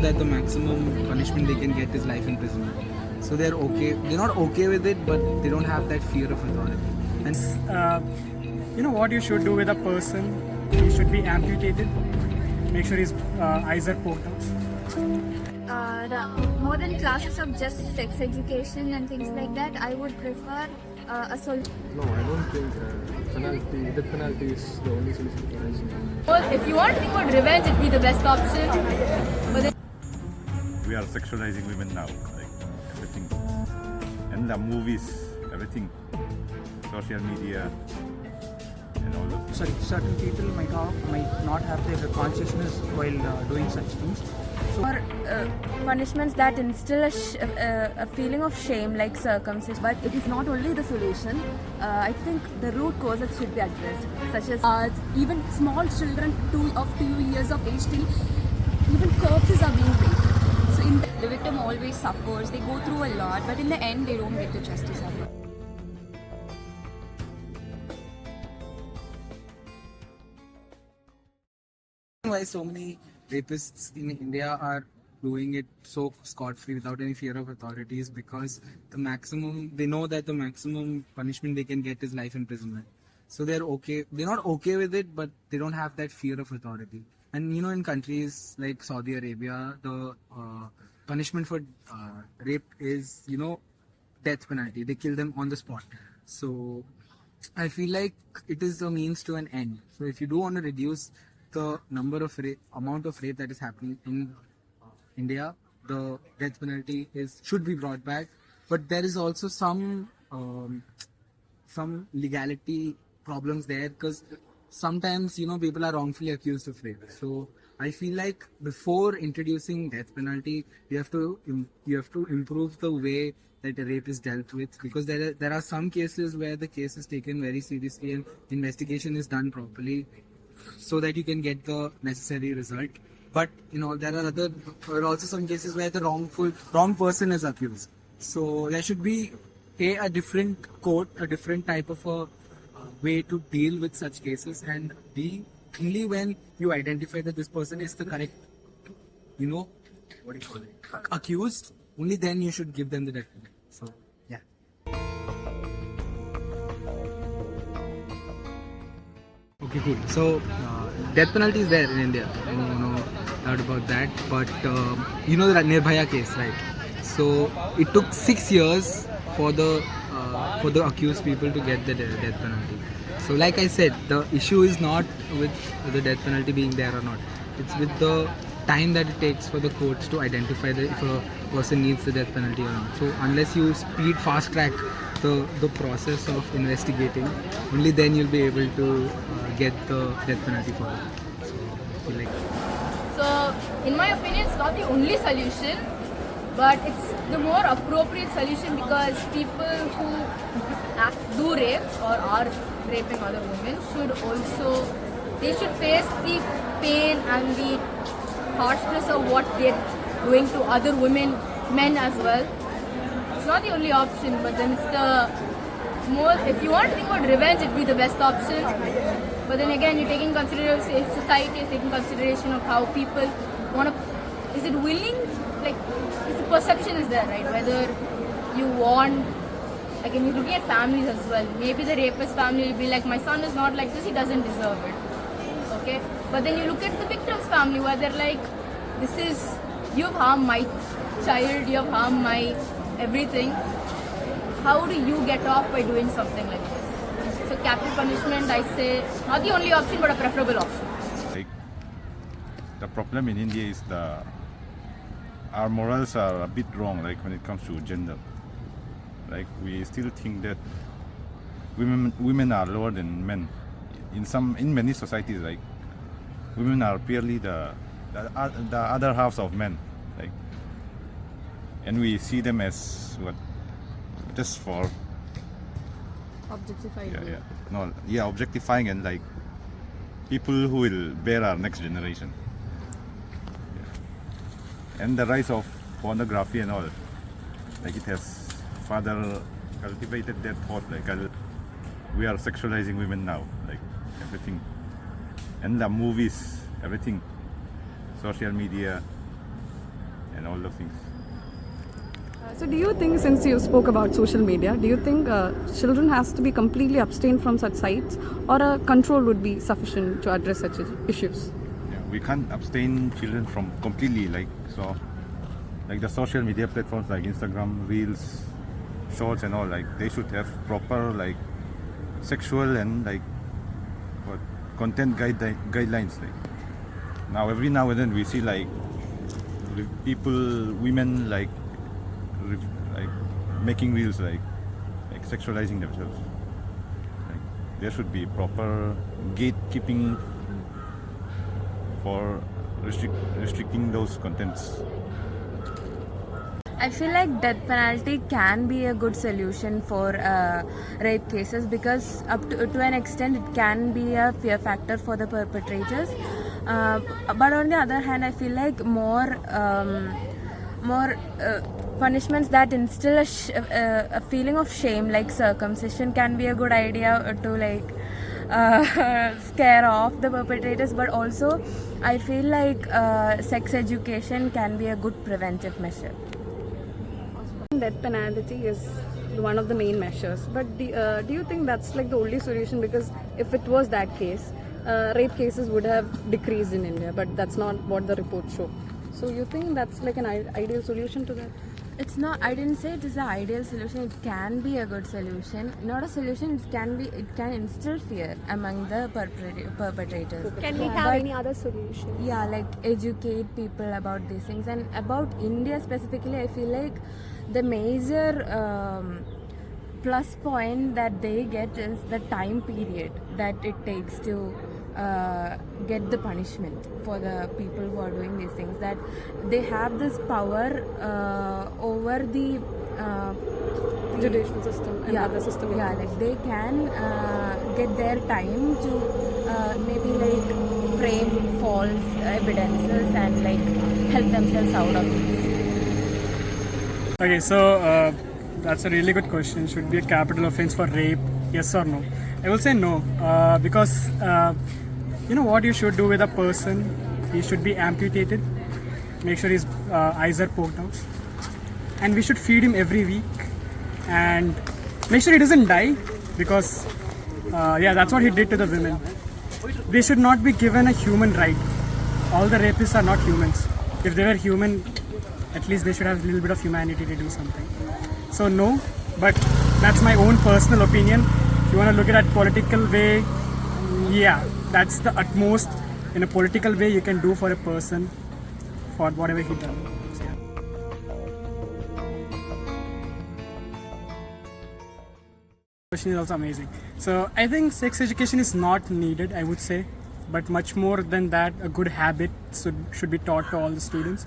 that the maximum punishment they can get is life imprisonment. So they're okay. They're not okay with it, but they don't have that fear of authority. And You know what you should do with a person? He should be amputated. Make sure his eyes are poked out. More than classes of just sex education and things like that, I would prefer a solution. No, I don't think death penalty is the only solution for this. Well, if you want to think about revenge, it'd be the best option. But then We are sexualizing women now, like everything. And the movies, everything. Social media and all of Sorry, certain people might not have their consciousness while doing such things. Or punishments that instill a feeling of shame, like circumcision. but it is not only the solution. I think the root causes should be addressed, such as even small children of 2 years of age till even corpses are being raped. So the victim always suffers. They go through a lot, but in the end, they don't get the justice. why so many rapists in India are doing it so scot-free without any fear of authorities, because they know that the maximum punishment they can get is life imprisonment. So they're not okay with it, but they don't have that fear of authority. And in countries like Saudi Arabia, the punishment for rape is death penalty. They kill them on the spot. So I feel like it is a means to an end. So if you do want to reduce the amount of rape that is happening in India, the death penalty should be brought back. But there is also some legality problems there, because sometimes people are wrongfully accused of rape. So I feel like before introducing death penalty, you have to improve the way that a rape is dealt with, because there are some cases where the case is taken very seriously and investigation is done properly, so that you can get the necessary result. But there are also some cases where the wrong person is accused. So there should be a different court, a different type of a way to deal with such cases, and only when you identify that this person is the correct, accused, only then you should give them the death penalty. So yeah. Okay, cool. So death penalty is there in India. No doubt about that. But the Nirbhaya case, right? So it took 6 years for the accused people to get the death penalty. So like I said, the issue is not with the death penalty being there or not. It's with the time that it takes for the courts to identify if a person needs the death penalty or not. So unless you fast track the process of investigating, only then you'll be able to get the death penalty for it. So, in my opinion, it's not the only solution, but it's the more appropriate solution, because people who do rape or are raping other women should face the pain and the harshness of what they're doing to other men as well. It's not the only option, but then if you want to think about revenge, it'd be the best option. But then again, you're taking consideration, society is taking consideration of how people want to, is it willing, like, the perception is there, right? Whether you want, again, you're looking at families as well. Maybe the rapist family will be like, my son is not like this, he doesn't deserve it. Okay? But then you look at the victim's family, where they're like, you've harmed my child, you've harmed my everything. How do you get off by doing something like this? So capital punishment, I say, not the only option, but a preferable option. like the problem in India is our morals are a bit wrong, like when it comes to gender. Like we still think that women are lower than men. In many societies, like women are purely the other halves of men, like, and we see them as just for Objectifying. objectifying, and like people who will bear our next generation. And the rise of pornography and all, like it has further cultivated that thought, like we are sexualizing women now, like everything. And the movies, everything, social media and all those things. So do you think, since you spoke about social media, do you think children has to be completely abstained from such sites, or a control would be sufficient to address such issues? Yeah, we can't abstain children from completely, like the social media platforms like Instagram, Reels, Shorts and all, like they should have proper like sexual and like what content guidelines. Like every now and then we see like women like making reels like sexualizing themselves. Like there should be proper gatekeeping for restricting those contents. I feel like death penalty can be a good solution for rape cases, because up to an extent it can be a fear factor for the perpetrators. But on the other hand, I feel like more punishments that instill a feeling of shame, like circumcision, can be a good idea to like scare off the perpetrators. But also, I feel like sex education can be a good preventive measure. Death penalty is one of the main measures, but do you think that's like the only solution? Because if it was that case, rape cases would have decreased in India, but that's not what the report show. So you think that's like an ideal solution to that? It's not. I didn't say it is the ideal solution. It can be a good solution. Not a solution. It can instill fear among the perpetrators. Can we have any other solution? Yeah, like educate people about these things. And about India specifically, I feel like the major plus point that they get is the time period that it takes to get the punishment for the people who are doing these things. That they have this power over the Judicial system and other system. Yeah, like they can get their time to maybe like frame false evidences and like help themselves out of this. Okay, so that's a really good question. Should be a capital offense for rape? Yes or no? I will say no, because you know what you should do with a person? He should be amputated. Make sure his eyes are poked out, and we should feed him every week, and make sure he doesn't die, because yeah, that's what he did to the women. They should not be given a human right. All the rapists are not humans. If they were human, at least they should have a little bit of humanity to do something. So no, but that's my own personal opinion. If you want to look at it political way, yeah, that's the utmost in a political way you can do for a person for whatever he done. So, yeah. Question is also amazing. So I think sex education is not needed, I would say, but much more than that, a good habit should be taught to all the students.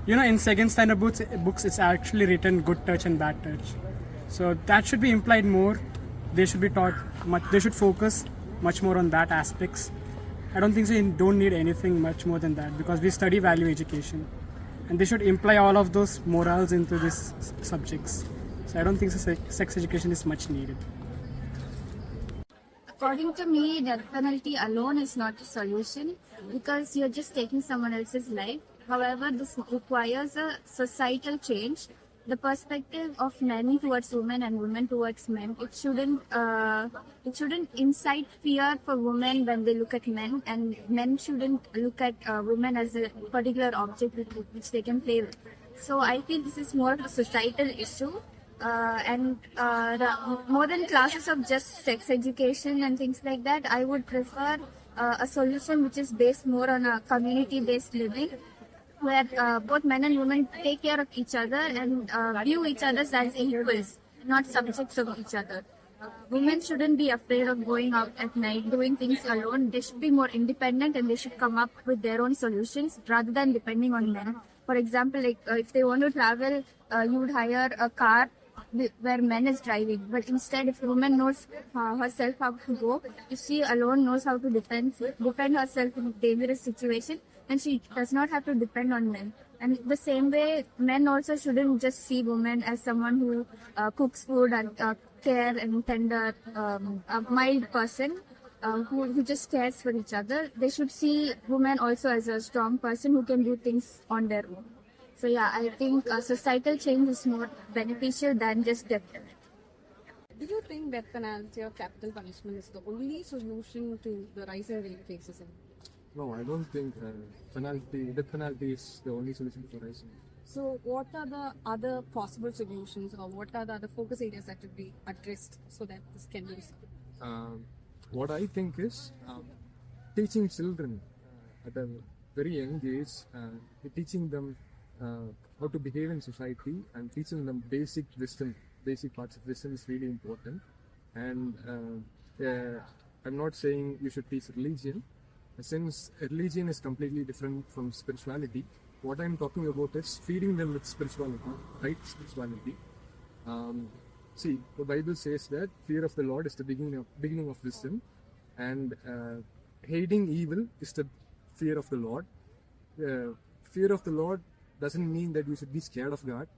You know, in second standard books, it's actually written good touch and bad touch. So that should be implied more. They should be taught much. They should focus much more on that aspects. I don't think so. You don't need anything much more than that, because we study value education, and they should imply all of those morals into these subjects. So I don't think so. Sex education is much needed. According to me, death penalty alone is not a solution, because you're just taking someone else's life. However, this requires a societal change. The perspective of men towards women and women towards men. It shouldn't incite fear for women when they look at men, and men shouldn't look at women as a particular object which they can play with. So I feel this is more of a societal issue. More than classes of just sex education and things like that, I would prefer a solution which is based more on a community-based living, where both men and women take care of each other and view each other as equals, not subjects of each other. Women shouldn't be afraid of going out at night, doing things alone. They should be more independent, and they should come up with their own solutions rather than depending on men. For example, like if they want to travel, you would hire a car where men is driving, but instead if a woman knows herself how to go, if she alone knows how to defend herself in a dangerous situation, and she does not have to depend on men. And the same way, men also shouldn't just see women as someone who cooks food and care and tender, a mild person who just cares for each other. They should see women also as a strong person who can do things on their own. So yeah, I think societal change is more beneficial than just death penalty. Do you think death penalty or capital punishment is the only solution to the rising rape cases? No, I don't think death penalty is the only solution for racism. So, what are the other possible solutions, or what are the other focus areas that should be addressed so that this can be solved? What I think is teaching children at a very young age, teaching them how to behave in society and teaching them basic wisdom, basic parts of wisdom is really important. And I'm not saying you should teach religion, since religion is completely different from spirituality. What I'm talking about is feeding them with spirituality, right? Spirituality. See, the Bible says that fear of the Lord is the beginning of wisdom, and hating evil is the fear of the Lord. Fear of the Lord doesn't mean that you should be scared of God.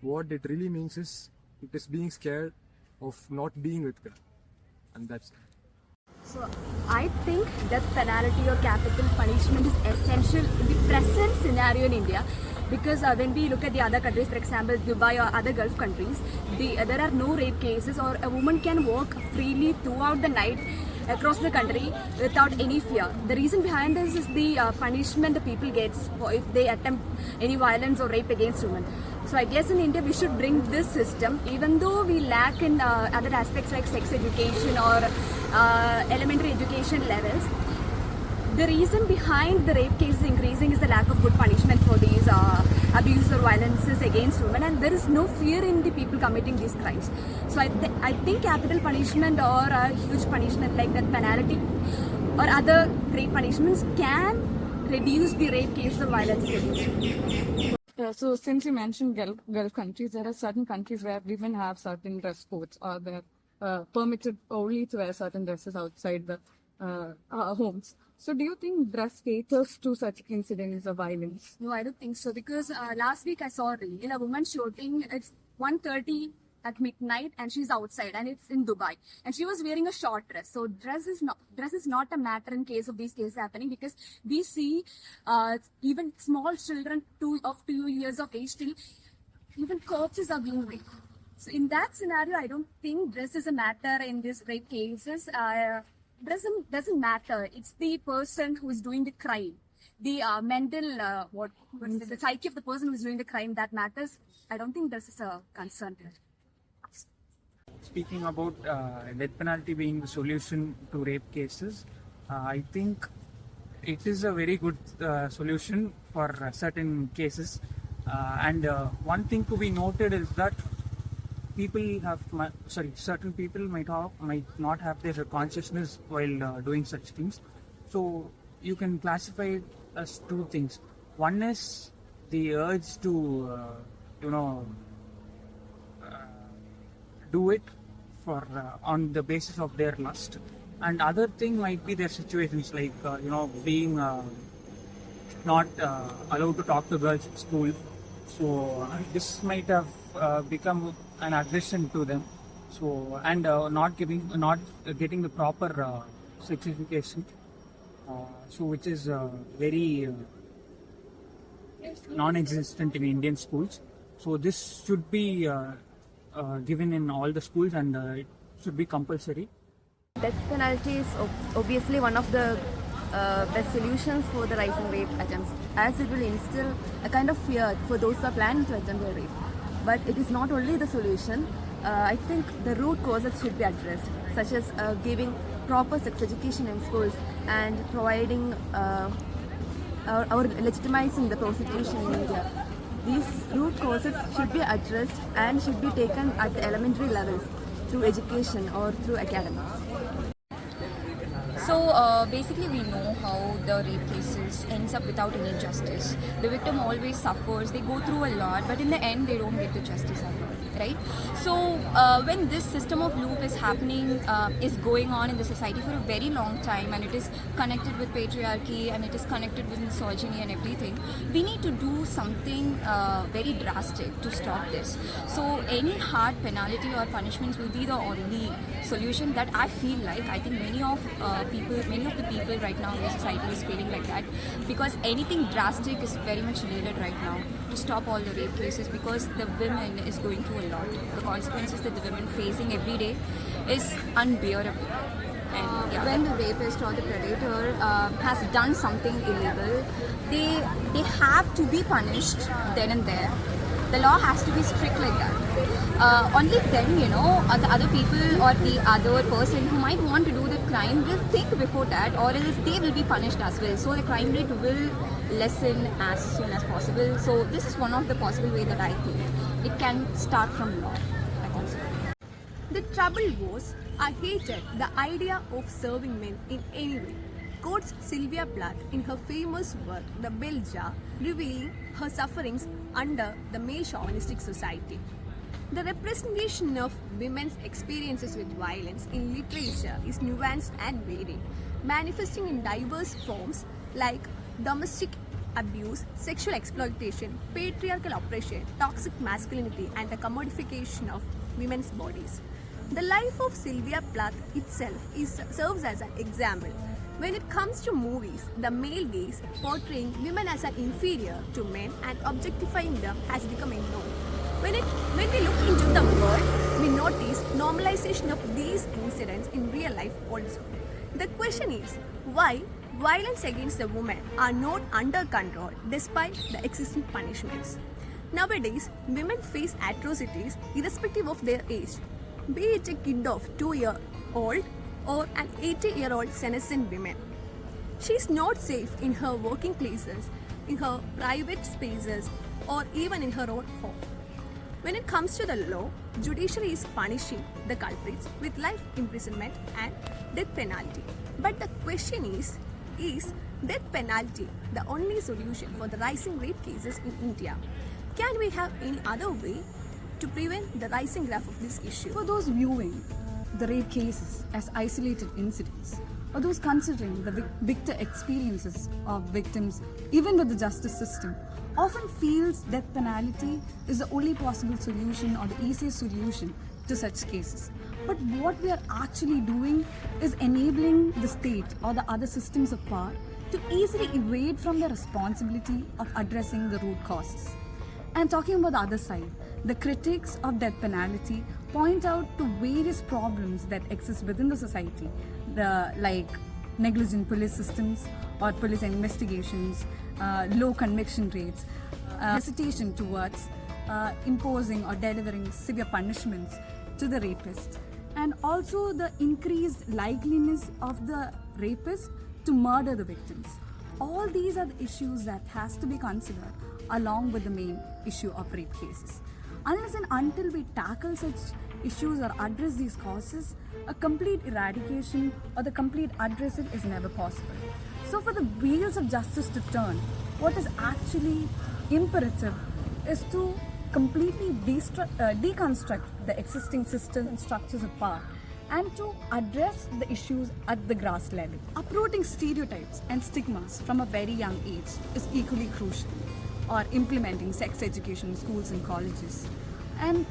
What it really means is it is being scared of not being with God, and that's it. So I think death penalty or capital punishment is essential in the present scenario in India, because when we look at the other countries, for example Dubai or other Gulf countries, there are no rape cases, or a woman can walk freely throughout the night across the country without any fear. The reason behind this is the punishment the people get if they attempt any violence or rape against women. So I guess in India we should bring this system, even though we lack in other aspects like sex education or elementary education levels. The reason behind the rape cases increasing is the lack of good punishment for these abuses or violences against women, and there is no fear in the people committing these crimes. So I think capital punishment or a huge punishment like that penalty or other great punishments can reduce the rape cases or violences against women. So, since you mentioned Gulf countries, there are certain countries where women have certain dress codes, or they're permitted only to wear certain dresses outside the homes. So, do you think dress caters to such incidents of violence? No, I don't think so, because last week I saw a reel, a woman shooting. It's 1:30 at midnight and she's outside, and it's in Dubai, and she was wearing a short dress. So dress is not a matter in case of these cases happening, because we see even small children of 2 years of age till even corpses are being raped. So in that scenario, I don't think dress is a matter in these rape cases. Dress doesn't matter. It's the person who is doing the crime, the mental the psyche of the person who is doing the crime that matters. I don't think this is a concern here. Speaking about death penalty being the solution to rape cases, I think it is a very good solution for certain cases. And one thing to be noted is that certain people might not have their consciousness while doing such things. So you can classify it as two things. One is the urge to, do it for on the basis of their lust, and other thing might be their situations, like being not allowed to talk to girls at school. So this might have become an aggression to them. So and not getting the proper sex education, so which is very non-existent in Indian schools. So this should be given in all the schools, and it should be compulsory. Death penalty is obviously one of the best solutions for the rising rape attempts, as it will instill a kind of fear for those who are planning to attempt a rape. But it is not only the solution. I think the root causes should be addressed, such as giving proper sex education in schools and providing or legitimizing the prostitution in India. These root causes should be addressed and should be taken at the elementary levels through education or through academics. So basically we know how the rape cases ends up without any justice. The victim always suffers, they go through a lot, but in the end they don't get the justice at all, right? So when this system of loop is happening, is going on in the society for a very long time, and it is connected with patriarchy and it is connected with misogyny and everything, we need to do something very drastic to stop this. So any hard penalty or punishments will be the only solution that I feel like. I think many of many of the people right now in the society is feeling like that, because anything drastic is very much needed right now to stop all the rape cases, because the women is going through a lot. The consequences that the women facing every day is unbearable. And when the rapist or the predator has done something illegal, they have to be punished then and there. The law has to be strict like that. Only then, the other people or the other person who might want to do the crime will think before that, or else they will be punished as well. So the crime rate will lessen as soon as possible. So this is one of the possible way that I think it can start from law. I think so. The trouble was, I hated the idea of serving men in any way, quotes Sylvia Plath in her famous work The Bell Jar, revealing her sufferings under the male chauvinistic society. The representation of women's experiences with violence in literature is nuanced and varied, manifesting in diverse forms like domestic abuse, sexual exploitation, patriarchal oppression, toxic masculinity, and the commodification of women's bodies. The life of Sylvia Plath itself serves as an example. When it comes to movies, the male gaze portraying women as an inferior to men and objectifying them has become a norm. When we look into the world, we notice normalization of these incidents in real life also. The question is, why violence against the women are not under control despite the existing punishments? Nowadays, women face atrocities irrespective of their age, be it a kid of 2-year-old or an 80-year-old senescent woman. She is not safe in her working places, in her private spaces, or even in her own home. When it comes to the law, judiciary is punishing the culprits with life imprisonment and death penalty. But the question is death penalty the only solution for the rising rape cases in India? Can we have any other way to prevent the rising graph of this issue? For those viewing the rape cases as isolated incidents, or those considering the victor experiences of victims even with the justice system, often feels death penalty is the only possible solution or the easiest solution to such cases. But what we are actually doing is enabling the state or the other systems of power to easily evade from their responsibility of addressing the root causes. And talking about the other side, the critics of death penalty point out to various problems that exist within the society, like negligent police systems or police investigations, low conviction rates, hesitation towards imposing or delivering severe punishments to the rapist, and also the increased likeliness of the rapist to murder the victims. All these are the issues that has to be considered along with the main issue of rape cases. Unless and until we tackle such issues or address these causes, a complete eradication or the complete addressing is never possible. So for the wheels of justice to turn, what is actually imperative is to completely deconstruct the existing systems and structures of power and to address the issues at the grass level. Uprooting stereotypes and stigmas from a very young age is equally crucial, or implementing sex education in schools and colleges, and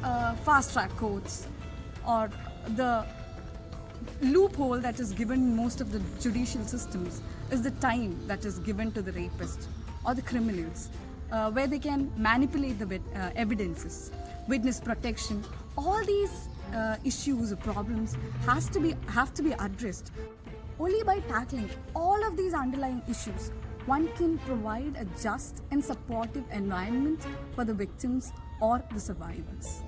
fast-track courts, or the loophole that is given in most of the judicial systems is the time that is given to the rapist or the criminals, where they can manipulate the evidences, witness protection. All these issues or problems have to be addressed. Only by tackling all of these underlying issues, one can provide a just and supportive environment for the victims or the survivors.